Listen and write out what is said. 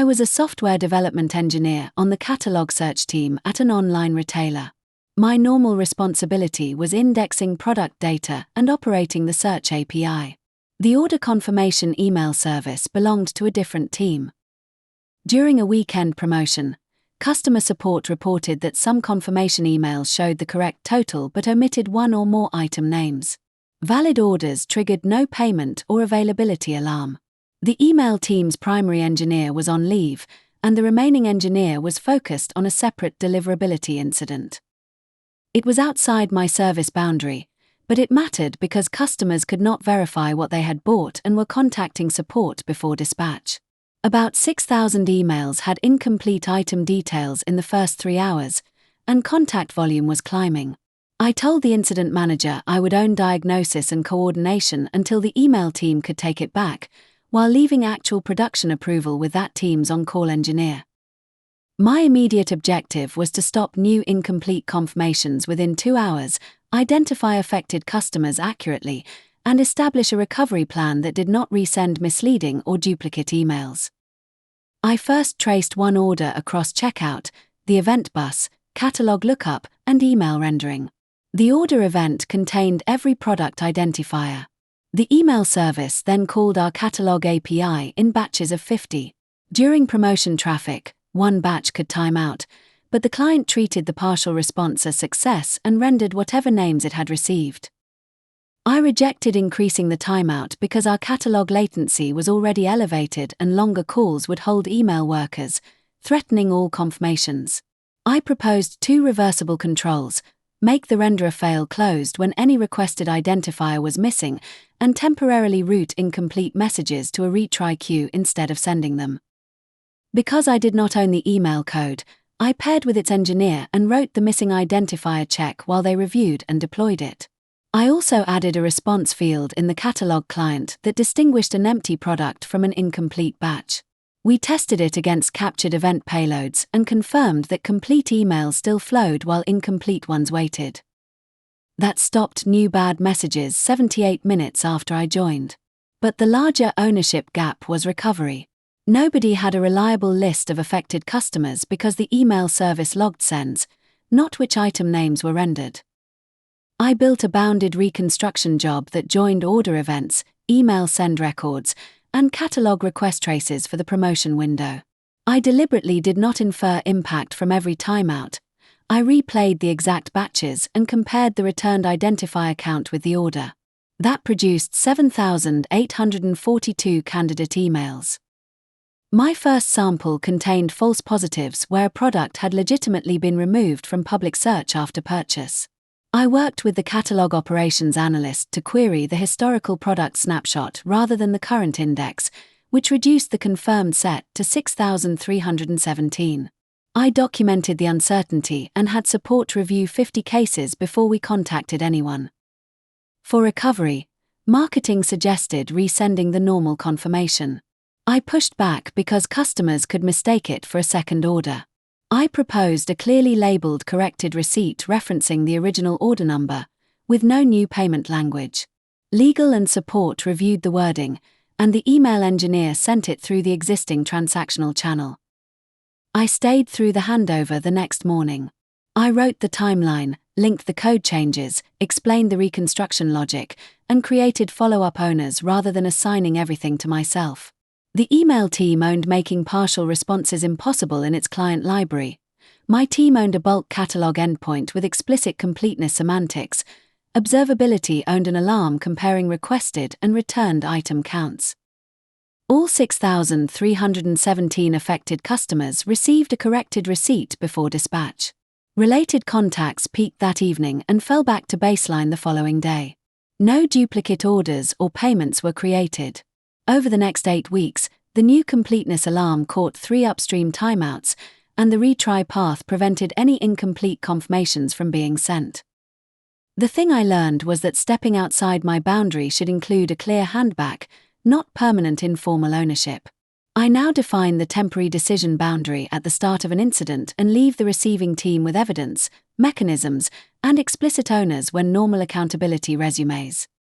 was a software development engineer on the catalog search team at an online retailer. My normal responsibility was indexing product data and operating the search API. The order confirmation email service belonged to a different team. During a weekend promotion, customer support reported that some confirmation emails showed the correct total but omitted one or more item names. Valid orders triggered no payment or availability alarm. The email team's primary engineer was on leave, and the remaining engineer was focused on a separate deliverability incident. It was outside my service boundary, but it mattered because customers could not verify what they had bought and were contacting support before dispatch. About 6,000 emails had incomplete item details in the first 3 hours, and contact volume was climbing. I told the incident manager I would own diagnosis and coordination until the email team could take it back, while leaving actual production approval with that team's on-call engineer. My immediate objective was to stop new incomplete confirmations within 2 hours, identify affected customers accurately, and establish a recovery plan that did not resend misleading or duplicate emails. I first traced one order across checkout, the event bus, catalog lookup, and email rendering. The order event contained every product identifier. The email service then called our catalog API in batches of 50. During promotion traffic, one batch could time out, but the client treated the partial response a success and rendered whatever names it had received. I rejected increasing the timeout because our catalog latency was already elevated and longer calls would hold email workers, threatening all confirmations. I proposed 2 reversible controls: make the renderer fail closed when any requested identifier was missing, and temporarily route incomplete messages to a retry queue instead of sending them. Because I did not own the email code, I paired with its engineer and wrote the missing identifier check while they reviewed and deployed it. I also added a response field in the catalog client that distinguished an empty product from an incomplete batch. We tested it against captured event payloads and confirmed that complete emails still flowed while incomplete ones waited. That stopped new bad messages 78 minutes after I joined. But the larger ownership gap was recovery. Nobody had a reliable list of affected customers because the email service logged sends, not which item names were rendered. I built a bounded reconstruction job that joined order events, email send records, and catalog request traces for the promotion window. I deliberately did not infer impact from every timeout. I replayed the exact batches and compared the returned identifier count with the order. That produced 7,842 candidate emails. My first sample contained false positives where a product had legitimately been removed from public search after purchase. I worked with the catalog operations analyst to query the historical product snapshot rather than the current index, which reduced the confirmed set to 6,317. I documented the uncertainty and had support review 50 cases before we contacted anyone. For recovery, marketing suggested resending the normal confirmation. I pushed back because customers could mistake it for a second order. I proposed a clearly labeled corrected receipt referencing the original order number, with no new payment language. Legal and support reviewed the wording, and the email engineer sent it through the existing transactional channel. I stayed through the handover the next morning. I wrote the timeline, linked the code changes, explained the reconstruction logic, and created follow-up owners rather than assigning everything to myself. The email team owned making partial responses impossible in its client library. My team owned a bulk catalog endpoint with explicit completeness semantics. Observability owned an alarm comparing requested and returned item counts. All 6,317 affected customers received a corrected receipt before dispatch. Related contacts peaked that evening and fell back to baseline the following day. No duplicate orders or payments were created. Over the next 8 weeks, the new completeness alarm caught 3 upstream timeouts, and the retry path prevented any incomplete confirmations from being sent. The thing I learned was that stepping outside my boundary should include a clear handback, not permanent informal ownership. I now define the temporary decision boundary at the start of an incident and leave the receiving team with evidence, mechanisms, and explicit owners when normal accountability resumes.